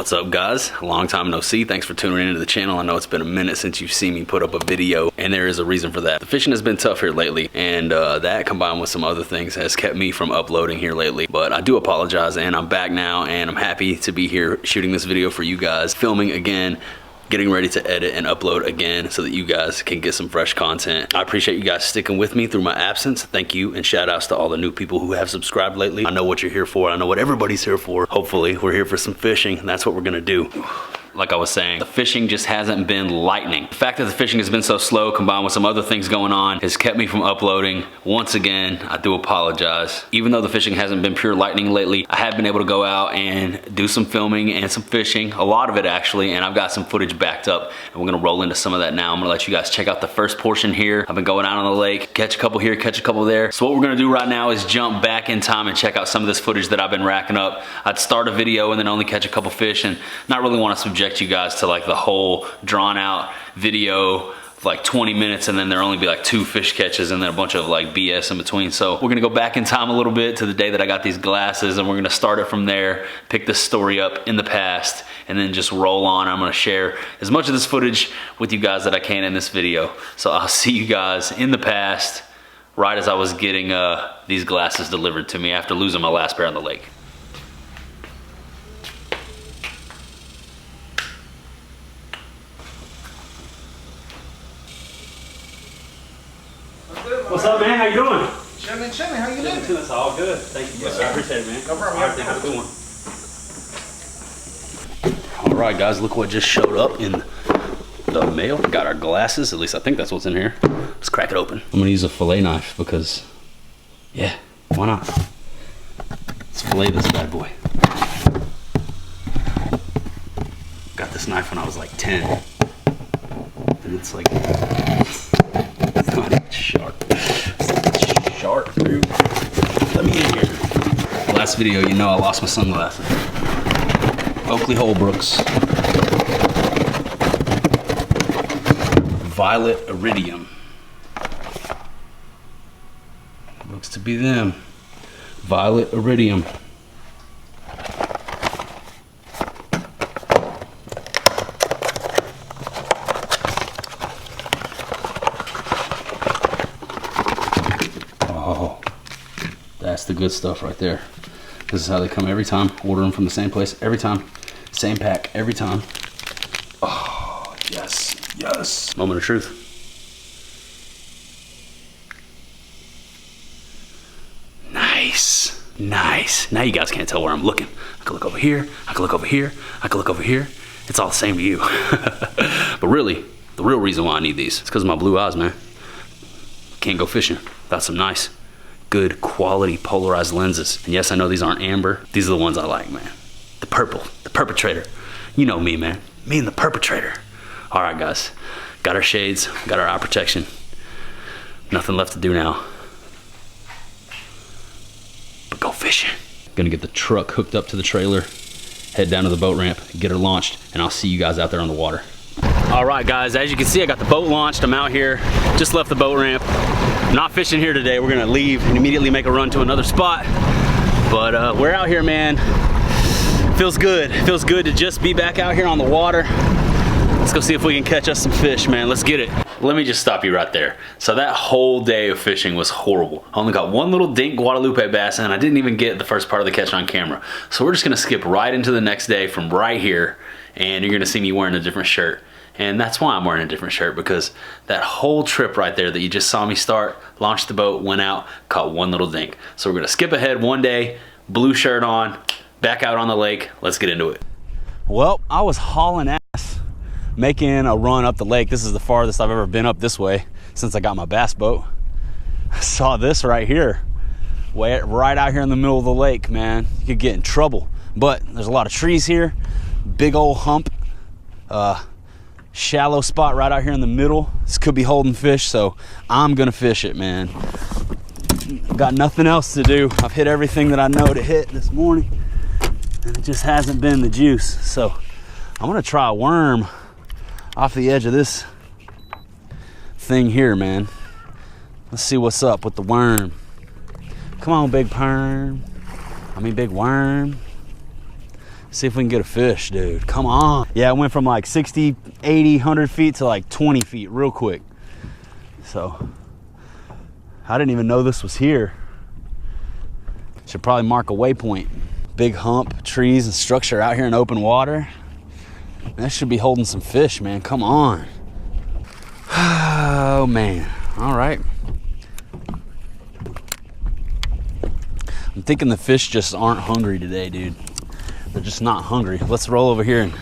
What's up, guys? Long time no see. Thanks for tuning into the channel. I know it's been a minute since you've seen me put up a video, and there is a reason for that. The fishing has been tough here lately, and that combined with some other things has kept me from uploading here lately. But I do apologize, and I'm back now, and I'm happy to be here shooting this video for you guys, filming again, getting ready to edit and upload again so that you guys can get some fresh content. I appreciate you guys sticking with me through my absence. Thank you, and shout outs to all the new people who have subscribed lately. I know what you're here for. I know what everybody's here for. Hopefully we're here for some fishing, and that's what we're gonna do. Like I was saying, the fishing just hasn't been lightning. The fact that the fishing has been so slow, combined with some other things going on, has kept me from uploading. Once again, I do apologize. Even though the fishing hasn't been pure lightning lately, I have been able to go out and do some filming and some fishing, a lot of it actually, and I've got some footage backed up, and we're gonna roll into some of that now. I'm gonna let you guys check out the first portion here. I've been going out on the lake, catch a couple here, catch a couple there. So what we're gonna do right now is jump back in time and check out some of this footage that I've been racking up. I'd start a video and then only catch a couple fish and not really wanna subject you guys to like the whole drawn out video of like 20 minutes and then there only be like 2 fish catches and then a bunch of like BS in between. So we're gonna go back in time a little bit to the day that I got these glasses, and we're gonna start it from there, pick this story up in the past, and then just roll on. I'm gonna share as much of this footage with you guys that I can in this video. So I'll see you guys in the past, right as I was getting these glasses delivered to me after losing my last pair on the lake. What's up, man? How you doing? Chilling. How you doing? It's all good. Thank you. Yes, I appreciate it, man. No problem. All right, have a good one. All right, guys, look what just showed up in the mail. We got our glasses. At least I think that's what's in here. Let's crack it open. I'm gonna use a fillet knife because, yeah, why not? Let's fillet this bad boy. Got this knife when I was like 10, and it's like, it's not even sharp. Sharp, dude. Let me in here. Last video, you know I lost my sunglasses. Oakley Holbrooks. Violet Iridium. Looks to be them. Violet Iridium. Oh, that's the good stuff right there. This is how they come every time. Order them from the same place every time. Same pack every time. Oh, yes, yes. Moment of truth. Nice, nice. Now you guys can't tell where I'm looking. I can look over here, I can look over here, I can look over here. It's all the same to you. But really, the real reason why I need these is because of my blue eyes, man. Can't go fishing without some nice, good quality polarized lenses. And yes, I know these aren't amber. These are the ones I like, man. The purple, the perpetrator. You know me, man. Me and the perpetrator. All right, guys. Got our shades, got our eye protection. Nothing left to do now but go fishing. Gonna get the truck hooked up to the trailer, head down to the boat ramp, get her launched, and I'll see you guys out there on the water. All right, guys, as you can see, I got the boat launched. I'm out here, just left the boat ramp. I'm not fishing here today. We're gonna leave and immediately make a run to another spot. But we're out here, man. Feels good. Feels good to just be back out here on the water. Let's go see if we can catch us some fish, man. Let's get it. Let me just stop you right there. So that whole day of fishing was horrible. I only got one little dink Guadalupe bass, and I didn't even get the first part of the catch on camera. So we're just gonna skip right into the next day from right here, and you're gonna see me wearing a different shirt. And that's why I'm wearing a different shirt, because that whole trip right there that you just saw me start, launched the boat, went out, caught one little dink. So we're gonna skip ahead one day, blue shirt on, back out on the lake. Let's get into it. Well, I was hauling ass, making a run up the lake. This is the farthest I've ever been up this way since I got my bass boat. I saw this right here, right out here in the middle of the lake, man. You could get in trouble, but there's a lot of trees here, big old hump, shallow spot right out here in the middle. This could be holding fish, so I'm gonna fish it, man. Got nothing else to do. I've hit everything that I know to hit this morning, and it just hasn't been the juice. So I'm gonna try a worm off the edge of this thing here, man. Let's see what's up with the worm. Come on, big perm. Big worm. See if we can get a fish, dude. Come on. Yeah, it went from like 60, 80, 100 feet to like 20 feet real quick. So, I didn't even know this was here. Should probably mark a waypoint. Big hump, trees and structure out here in open water. That should be holding some fish, man. Come on. Oh, man. All right. I'm thinking the fish just aren't hungry today, dude. They're just not hungry. Let's roll over here and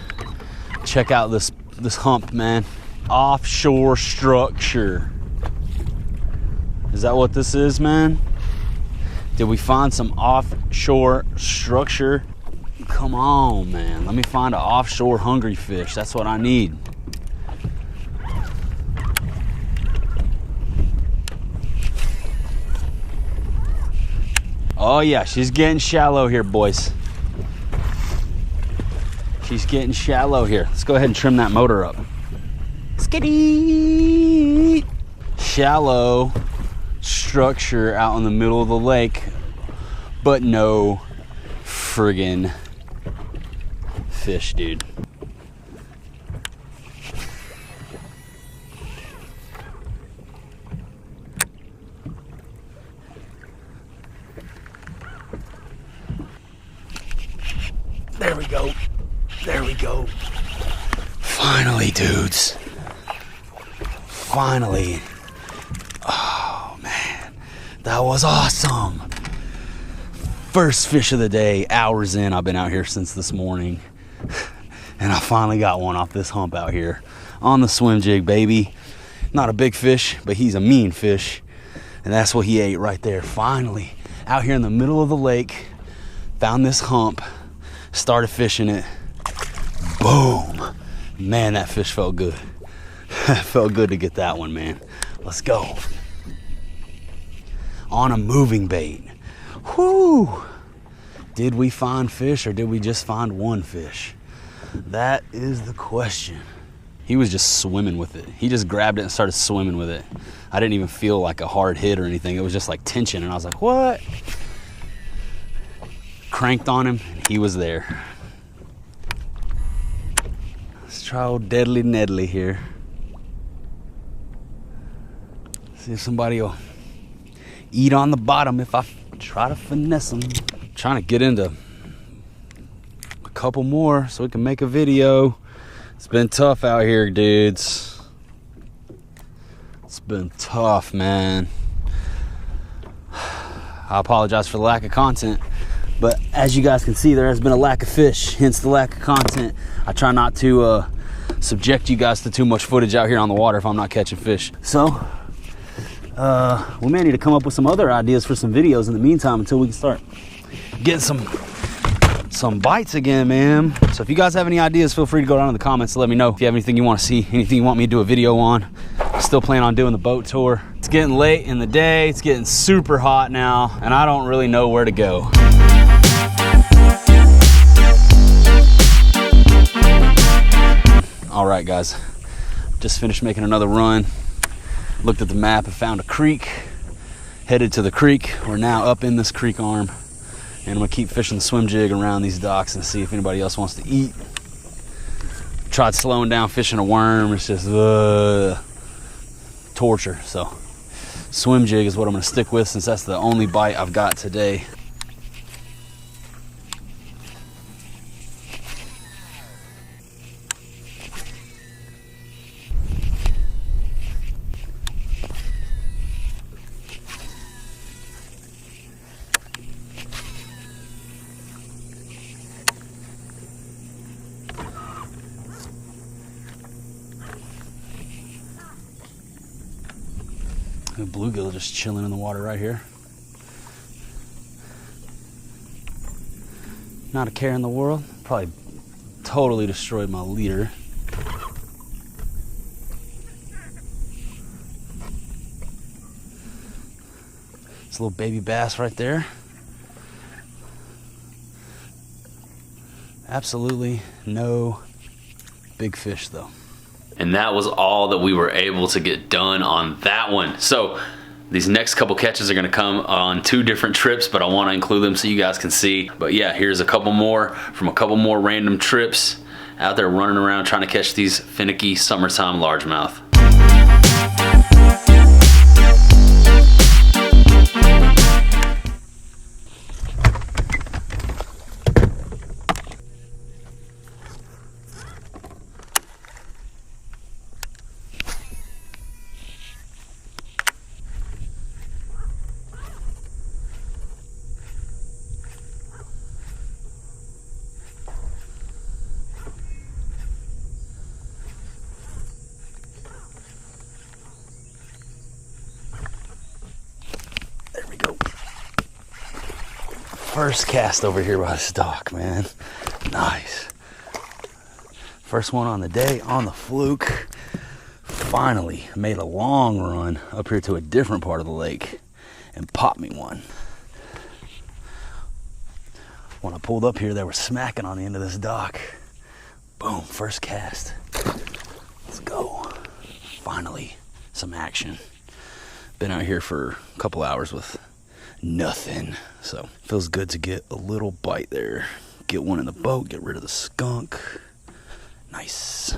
check out this hump, man. Offshore structure. Is that what this is, man? Did we find some offshore structure? Come on, man. Let me find an offshore hungry fish. That's what I need. Oh yeah, she's getting shallow here, boys. She's getting shallow here. Let's go ahead and trim that motor up. Skitty! Shallow structure out in the middle of the lake, but no friggin' fish, dude. There we go. There we go. Finally, dudes. Finally. Oh, man. That was awesome. First fish of the day, hours in. I've been out here since this morning. And I finally got one off this hump out here on the swim jig, baby. Not a big fish, but he's a mean fish. And that's what he ate right there. Finally, out here in the middle of the lake, found this hump. Started fishing it. Boom. Man, that fish felt good. Felt good to get that one, man. Let's go. On a moving bait. Whoo. Did we find fish or did we just find one fish? That is the question. He was just swimming with it. He just grabbed it and started swimming with it. I didn't even feel like a hard hit or anything. It was just like tension and I was like, what? Cranked on him, and he was there. Let's try old Deadly Nedley here. See if somebody will eat on the bottom if I try to finesse them. Trying to get into a couple more so we can make a video. It's been tough out here, dudes. It's been tough, man. I apologize for the lack of content. But as you guys can see, there has been a lack of fish, hence the lack of content. I try not to subject you guys to too much footage out here on the water if I'm not catching fish. So, we may need to come up with some other ideas for some videos in the meantime until we can start getting some bites again, man. So if you guys have any ideas, feel free to go down in the comments and let me know. If you have anything you want to see, anything you want me to do a video on. Still plan on doing the boat tour. It's getting late in the day. It's getting super hot now, and I don't really know where to go. All right, guys, just finished making another run. Looked at the map and found a creek. Headed to the creek. We're now up in this creek arm, and I'm gonna keep fishing the swim jig around these docks and see if anybody else wants to eat. Tried slowing down fishing a worm. It's just torture. So swim jig is what I'm gonna stick with since that's the only bite I've got today. A bluegill just chilling in the water right here. Not a care in the world. Probably totally destroyed my leader. It's a little baby bass right there. Absolutely no big fish though. And that was all that we were able to get done on that one. So These next couple catches are gonna come on 2 different trips, but I wanna include them so you guys can see. But yeah, here's a couple more from a couple more random trips out there running around trying to catch these finicky summertime largemouth. First cast over here by this dock, man. Nice. First one on the day on the Fluke. Finally made a long run up here to a different part of the lake and popped me one. When I pulled up here, they were smacking on the end of this dock. Boom, first cast. Let's go. Finally, some action. Been out here for a couple hours with nothing, so feels good to get a little bite there. Get one in the boat, get rid of the skunk. Nice.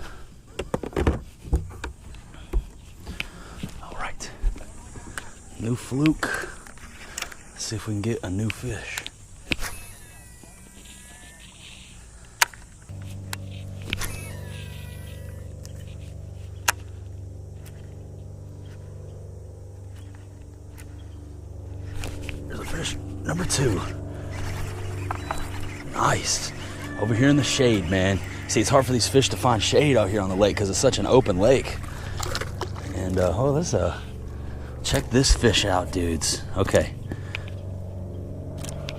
All right, new Fluke. Let's see if we can get a new fish. Fish number 2. Nice. Over here in the shade, man. See, it's hard for these fish to find shade out here on the lake because it's such an open lake. And oh, let's check this fish out, dudes. Okay,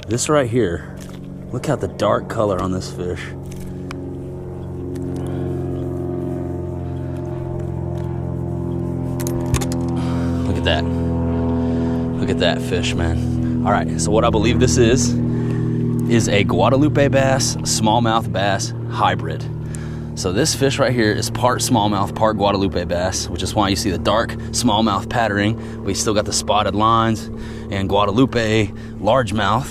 this right here, look at the dark color on this fish. Look at that. Look at that fish, man. All right, so what I believe this is a Guadalupe bass, smallmouth bass hybrid. So this fish right here is part smallmouth, part Guadalupe bass, which is why you see the dark smallmouth patterning, but you still got the spotted lines and Guadalupe largemouth.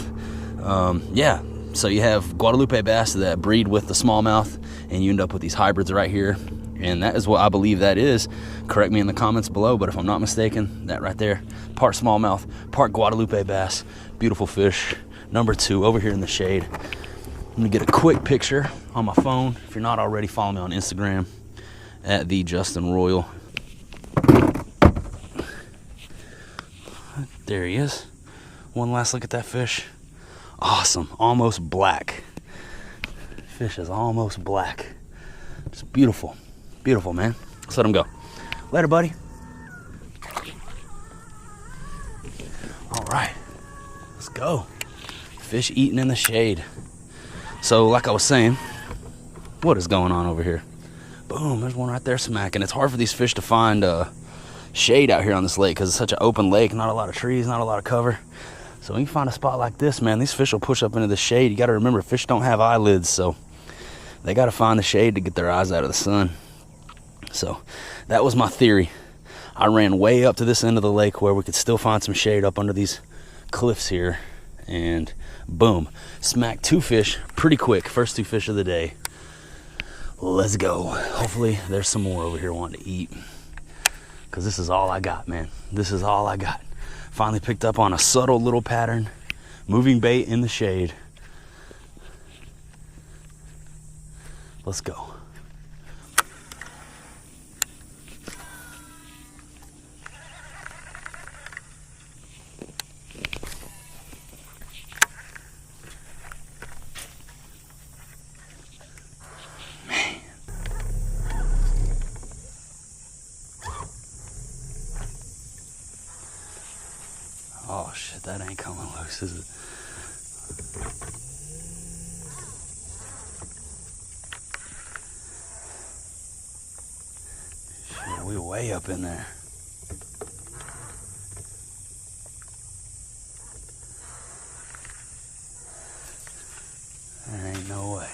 Yeah, so you have Guadalupe bass that breed with the smallmouth, and you end up with these hybrids right here. And that is what I believe that is. Correct me in the comments below, but if I'm not mistaken, that right there, part smallmouth, part Guadalupe bass. Beautiful fish. Number 2 over here in the shade. I'm gonna get a quick picture on my phone. If you're not already, follow me on Instagram at @TheJustinRoyal. There he is. One last look at that fish. Awesome, almost black. Fish is almost black. It's beautiful. Beautiful, man. Let's let him go. Later, buddy. All right, let's go. Fish eating in the shade. So like I was saying, what is going on over here? Boom, there's one right there smacking. It's hard for these fish to find shade out here on this lake because it's such an open lake, not a lot of trees, not a lot of cover. So when you find a spot like this, man, these fish will push up into the shade. You got to remember, fish don't have eyelids, so they got to find the shade to get their eyes out of the sun. So that was my theory. I ran way up to this end of the lake where we could still find some shade up under these cliffs here, and boom, smacked 2 fish pretty quick. First 2 fish of the day. Let's go. Hopefully there's some more over here wanting to eat, because this is all I got, man. This is all I got. Finally picked up on a subtle little pattern, moving bait in the shade. Let's go. Oh shit, that ain't coming loose, is it? Shit, we way up in there. There ain't no way.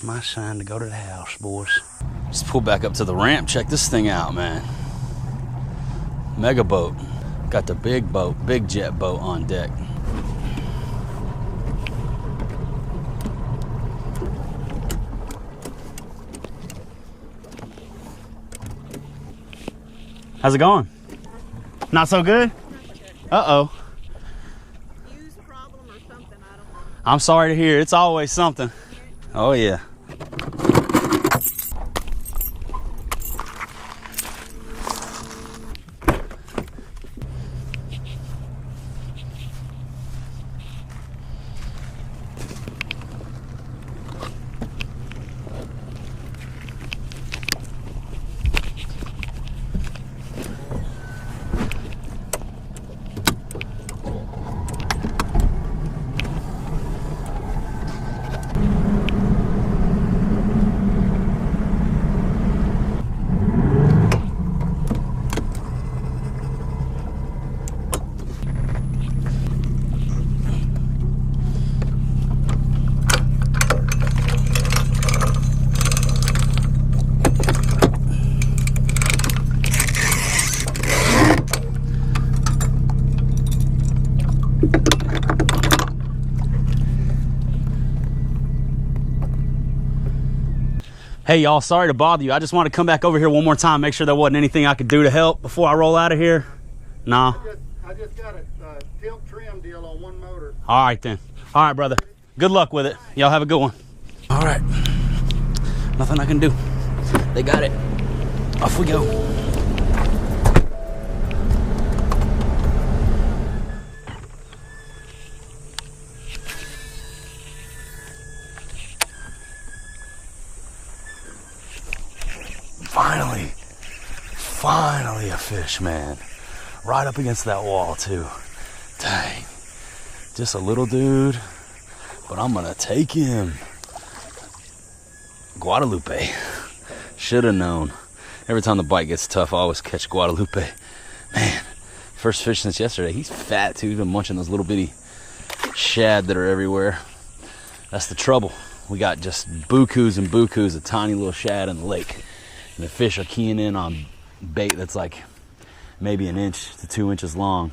My sign to go to the house, boys. Let's pull back up to the ramp. Check this thing out, man. Mega boat. Got the big boat, big jet boat on deck. How's it going? Not so good? Uh-oh. Use problem or something, I don't know. I'm sorry to hear. It's always something. Oh, yeah. Hey y'all, sorry to bother you. I just want to come back over here one more time, make sure there wasn't anything I could do to help before I roll out of here. Nah. I just got a tilt trim deal on one motor. All right then. All right, brother. Good luck with it. Y'all have a good one. All right. Nothing I can do. They got it. Off we go. Finally a fish, man. Right up against that wall, too. Dang. Just a little dude, but I'm gonna take him. Guadalupe. Should have known. Every time the bite gets tough, I always catch Guadalupe. Man, first fish since yesterday. He's fat, too. He's been munching those little bitty shad that are everywhere. That's the trouble. We got just bukus and bukus of tiny little shad in the lake. And the fish are keying in on bait that's like maybe 1 inch to 2 inches long,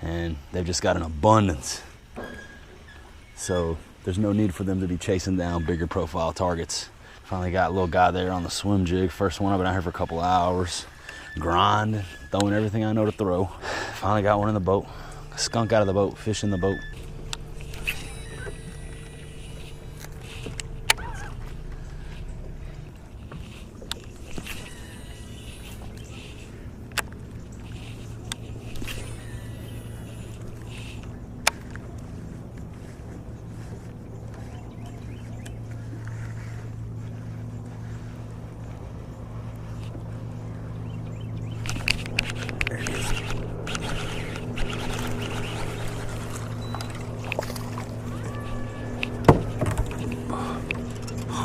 and they've just got an abundance, so there's no need for them to be chasing down bigger profile targets. Finally got a little guy there on the swim jig. First one. I've been out here for a couple hours grinding, throwing everything I know to throw. Finally got one in the boat. Skunk out of the boat, fish in the boat.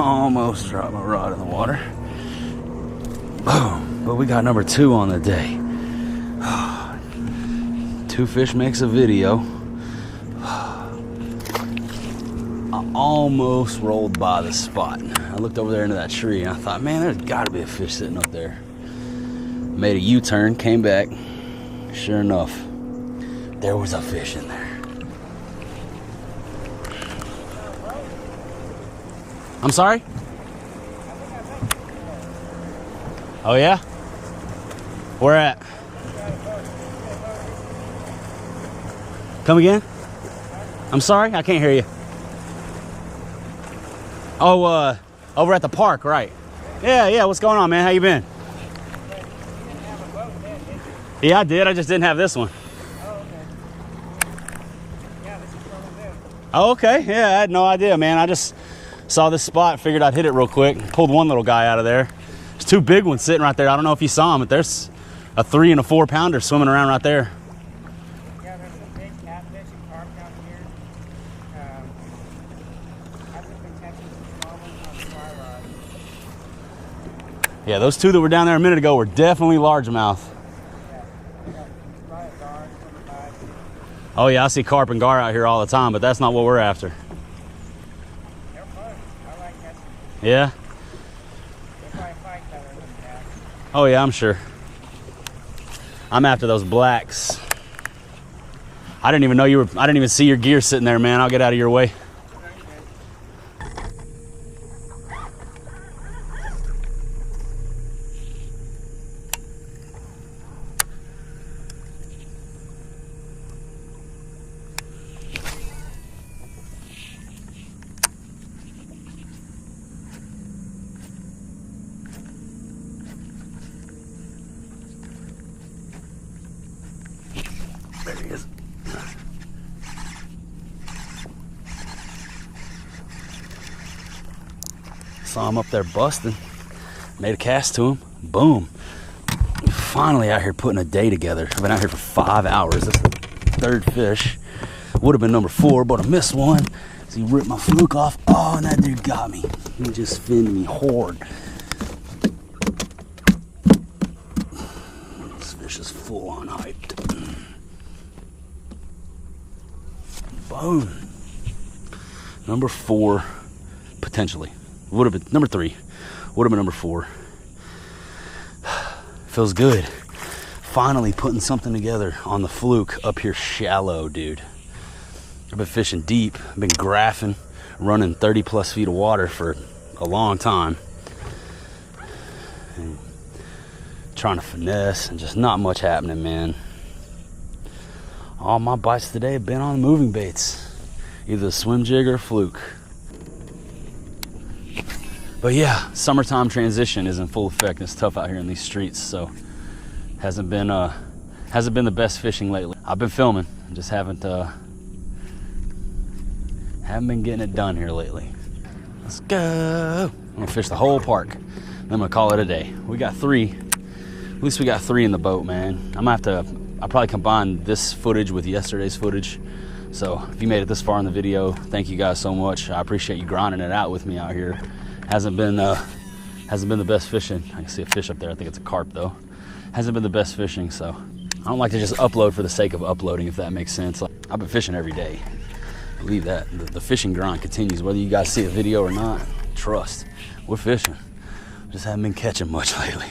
Almost dropped my rod in the water. Boom. But we got number 2 on the day. 2 fish makes a video. I almost rolled by the spot. I looked over there into that tree and I thought, man, there's got to be a fish sitting up there. Made a U-turn, came back. Sure enough, there was a fish in there. I'm sorry? Oh yeah? Where at? Come again? I'm sorry, I can't hear you. Oh, over at the park, right? Yeah, what's going on, man? How you been? Yeah, I did, I just didn't have this one. Oh, okay, yeah, I had no idea, man. I just saw this spot, figured I'd hit it real quick. Pulled one little guy out of there. There's 2 big ones sitting right there. I don't know if you saw them, but there's a 3 and a 4 pounder swimming around right there. Yeah, there's some big catfish and carp down here. I've just been catching some small ones on fly rod. Yeah, those 2 that were down there a minute ago were definitely largemouth. Oh yeah, I see carp and gar out here all the time, but that's not what we're after. They're fun. I like catching Yeah? You'll probably fight better than that. Oh yeah, I'm sure. I'm after those blacks. I didn't even know you were, I didn't even see your gear sitting there, man. I'll get out of your way. There he is. Saw him up there busting. Made a cast to him. Boom. Finally out here putting a day together. I've been out here for 5 hours. That's the third fish. Would have been number 4, but I missed one. So he ripped my fluke off. Oh, and that dude got me. He just finned me hard. This fish is full on hyped. Boom. Number 4, potentially. Would have been number 3. Would have been number 4. Feels good. Finally putting something together on the fluke up here shallow, dude. I've been fishing deep. I've been graphing, running 30 plus feet of water for a long time. And trying to finesse and just not much happening, man. All my bites today have been on moving baits. Either a swim jig or a fluke. But yeah, summertime transition is in full effect. It's tough out here in these streets, so hasn't been the best fishing lately. I've been filming, just haven't been getting it done here lately. Let's go. I'm gonna fish the whole park. Then I'm gonna call it a day. We got 3. At least we got 3 in the boat, man. I'll probably combine this footage with yesterday's footage. So if you made it this far in the video, thank you guys so much. I appreciate you grinding it out with me out here. Hasn't been the best fishing. I can see a fish up there. I think it's a carp though. Hasn't been the best fishing, so I don't like to just upload for the sake of uploading, if that makes sense. Like, I've been fishing every day. Believe that. The fishing grind continues, whether you guys see a video or not. Trust, we're fishing. Just haven't been catching much lately.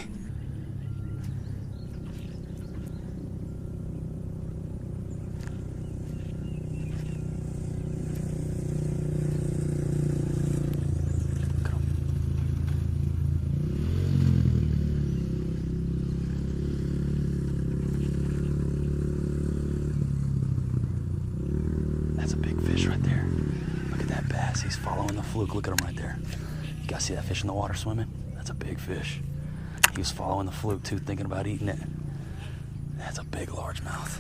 That's a big fish right there. Look at that bass. He's following the fluke. Look at him right there. You guys see that fish in the water swimming? That's a big fish. He was following the fluke too, thinking about eating it. That's a big largemouth.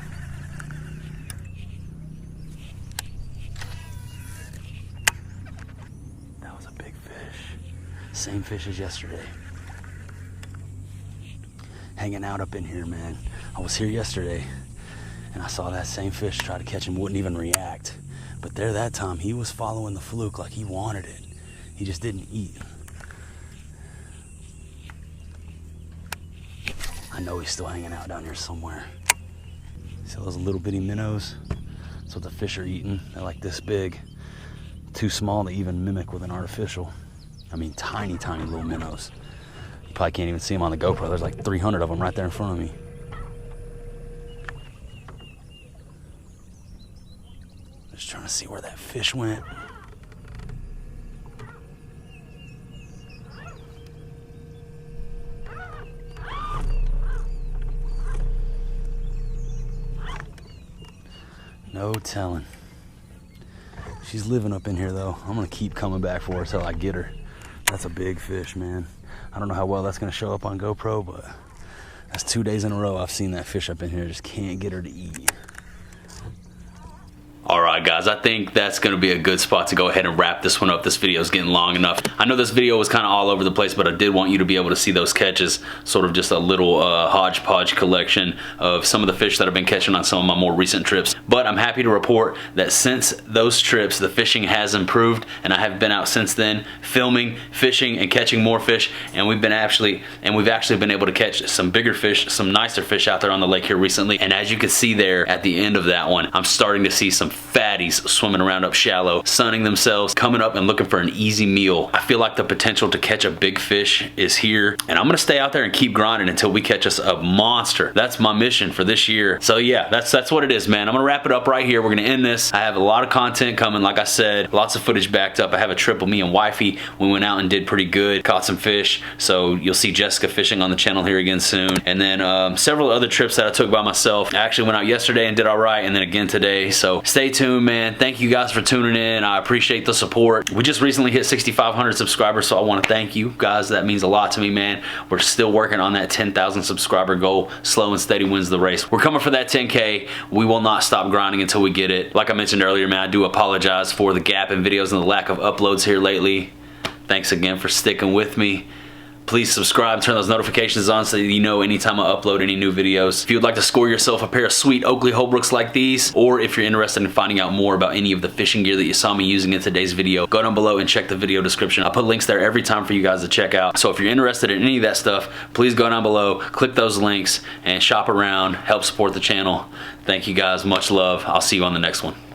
That was a big fish. Same fish as yesterday. Hanging out up in here, man. I was here yesterday and I saw that same fish try to catch him, wouldn't even react. But there that time, he was following the fluke like he wanted it. He just didn't eat. I know he's still hanging out down here somewhere. See those little bitty minnows? That's what the fish are eating. They're like this big. Too small to even mimic with an artificial. I mean, tiny, tiny little minnows. You probably can't even see them on the GoPro. There's like 300 of them right there in front of me. Just trying to see where that fish went. No telling. She's living up in here though. I'm gonna keep coming back for her till I get her. That's a big fish, man. I don't know how well that's gonna show up on GoPro, but that's 2 days in a row I've seen that fish up in here. Just can't get her to eat. All right, guys, I think that's going to be a good spot to go ahead and wrap this one up. This video is getting long enough. I know this video was kind of all over the place, but I did want you to be able to see those catches, sort of just a little hodgepodge collection of some of the fish that I've been catching on some of my more recent trips. But I'm happy to report that since those trips, the fishing has improved, and I have been out since then filming, fishing, and catching more fish, and we've actually been able to catch some bigger fish, some nicer fish out there on the lake here recently. And as you can see there at the end of that one, I'm starting to see some fatty fatties swimming around up shallow, sunning themselves, coming up and looking for an easy meal. I feel like the potential to catch a big fish is here, and I'm gonna stay out there and keep grinding until we catch us a monster. That's my mission for this year. So yeah, that's what it is, man. I'm gonna wrap it up right here. We're gonna end this. I have a lot of content coming, like I said, lots of footage backed up. I have a trip with me and wifey. We went out and did pretty good, caught some fish, so you'll see Jessica fishing on the channel here again soon. And then several other trips that I took by myself. I actually went out yesterday and did all right, and then again today. So stay tuned, man. Thank you guys for tuning in. I appreciate the support. We just recently hit 6,500 subscribers, so I want to thank you guys. That means a lot to me, man. We're still working on that 10,000 subscriber goal. Slow and steady wins the race. We're coming for that 10K. We will not stop grinding until we get it. Like I mentioned earlier, man, I do apologize for the gap in videos and the lack of uploads here lately. Thanks again for sticking with me. Please subscribe, turn those notifications on so you know anytime I upload any new videos. If you'd like to score yourself a pair of sweet Oakley Holbrooks like these, or if you're interested in finding out more about any of the fishing gear that you saw me using in today's video, go down below and check the video description. I'll put links there every time for you guys to check out. So if you're interested in any of that stuff, please go down below, click those links, and shop around, help support the channel. Thank you guys, much love. I'll see you on the next one.